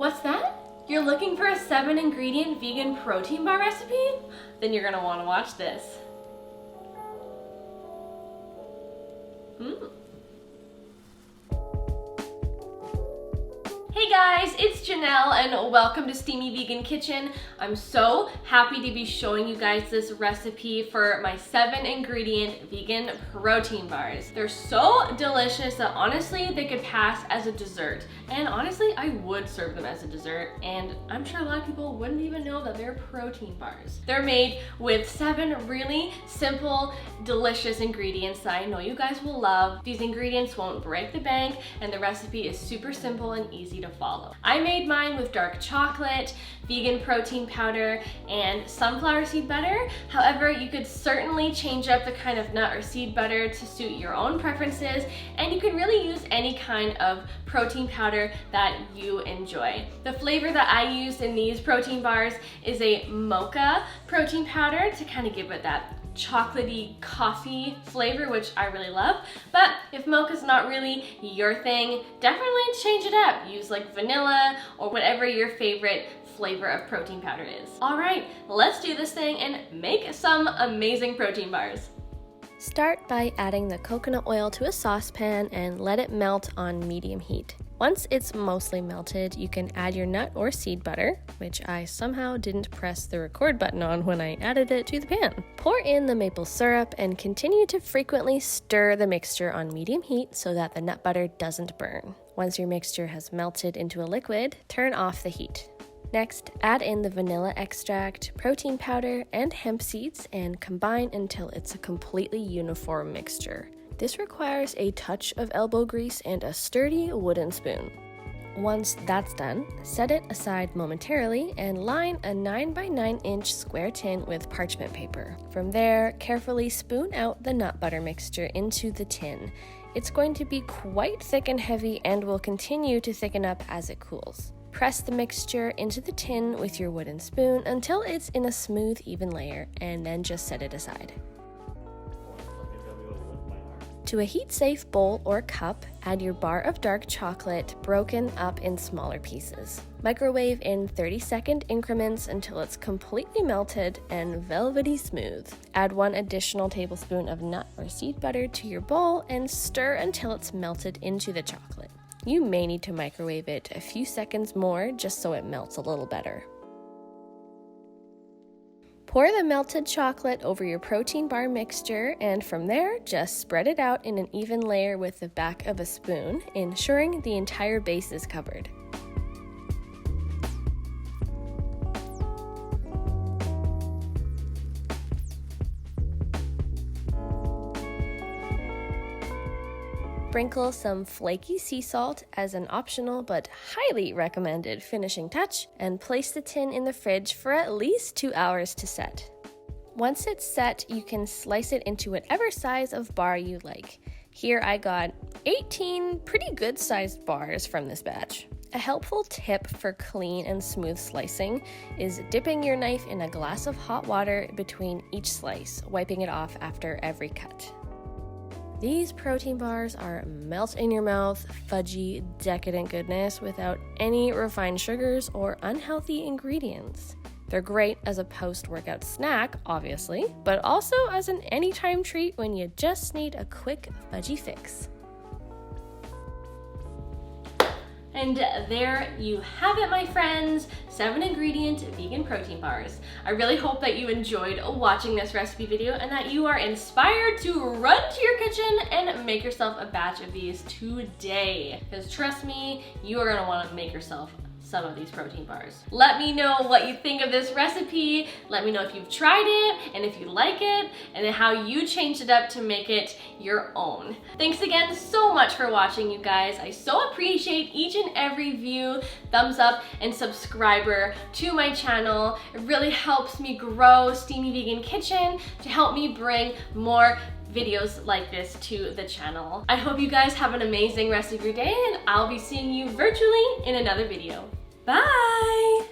What's that? You're looking for a 7-ingredient vegan protein bar recipe? Then you're gonna wanna watch this. Hey guys, it's Janelle and welcome to Steamy Vegan Kitchen. I'm so happy to be showing you guys this recipe for my 7-ingredient vegan protein bars. They're so delicious that honestly they could pass as a dessert. And honestly, I would serve them as a dessert, and I'm sure a lot of people wouldn't even know that they're protein bars. They're made with 7 really simple, delicious ingredients that I know you guys will love. These ingredients won't break the bank, and the recipe is super simple and easy to follow. I made mine with dark chocolate, vegan protein powder, and sunflower seed butter. However, you could certainly change up the kind of nut or seed butter to suit your own preferences, and you can really use any kind of protein powder that you enjoy. The flavor that I used in these protein bars is a mocha protein powder to kind of give it that chocolatey coffee flavor, which I really love. But if mocha's not really your thing, definitely change it up. Use like vanilla or whatever your favorite flavor of protein powder is. All right, let's do this thing and make some amazing protein bars. Start by adding the coconut oil to a saucepan and let it melt on medium heat. Once it's mostly melted, you can add your nut or seed butter, which I somehow didn't press the record button on when I added it to the pan. Pour in the maple syrup and continue to frequently stir the mixture on medium heat so that the nut butter doesn't burn. Once your mixture has melted into a liquid, turn off the heat. Next, add in the vanilla extract, protein powder, and hemp seeds and combine until it's a completely uniform mixture. This requires a touch of elbow grease and a sturdy wooden spoon. Once that's done, set it aside momentarily and line a 9x9-inch square tin with parchment paper. From there, carefully spoon out the nut butter mixture into the tin. It's going to be quite thick and heavy and will continue to thicken up as it cools. Press the mixture into the tin with your wooden spoon until it's in a smooth, even layer, and then just set it aside. To a heat-safe bowl or cup, add your bar of dark chocolate broken up in smaller pieces. Microwave in 30-second increments until it's completely melted and velvety smooth. Add 1 additional tablespoon of nut or seed butter to your bowl and stir until it's melted into the chocolate. You may need to microwave it a few seconds more just so it melts a little better. Pour the melted chocolate over your protein bar mixture, and from there, just spread it out in an even layer with the back of a spoon, ensuring the entire base is covered. Sprinkle some flaky sea salt as an optional but highly recommended finishing touch, and place the tin in the fridge for at least 2 hours to set. Once it's set, you can slice it into whatever size of bar you like. Here I got 18 pretty good sized bars from this batch. A helpful tip for clean and smooth slicing is dipping your knife in a glass of hot water between each slice, wiping it off after every cut. These protein bars are melt in your mouth, fudgy, decadent goodness without any refined sugars or unhealthy ingredients. They're great as a post-workout snack, obviously, but also as an anytime treat when you just need a quick fudgy fix. And there you have it, my friends, 7-ingredient vegan protein bars. I really hope that you enjoyed watching this recipe video and that you are inspired to run to your kitchen and make yourself a batch of these today. Because trust me, you are gonna wanna make yourself some of these protein bars. Let me know what you think of this recipe. Let me know if you've tried it and if you like it and then how you changed it up to make it your own. Thanks again so much for watching, you guys. I so appreciate each and every view, thumbs up, and subscriber to my channel. It really helps me grow Steamy Vegan Kitchen to help me bring more videos like this to the channel. I hope you guys have an amazing rest of your day, and I'll be seeing you virtually in another video. Bye!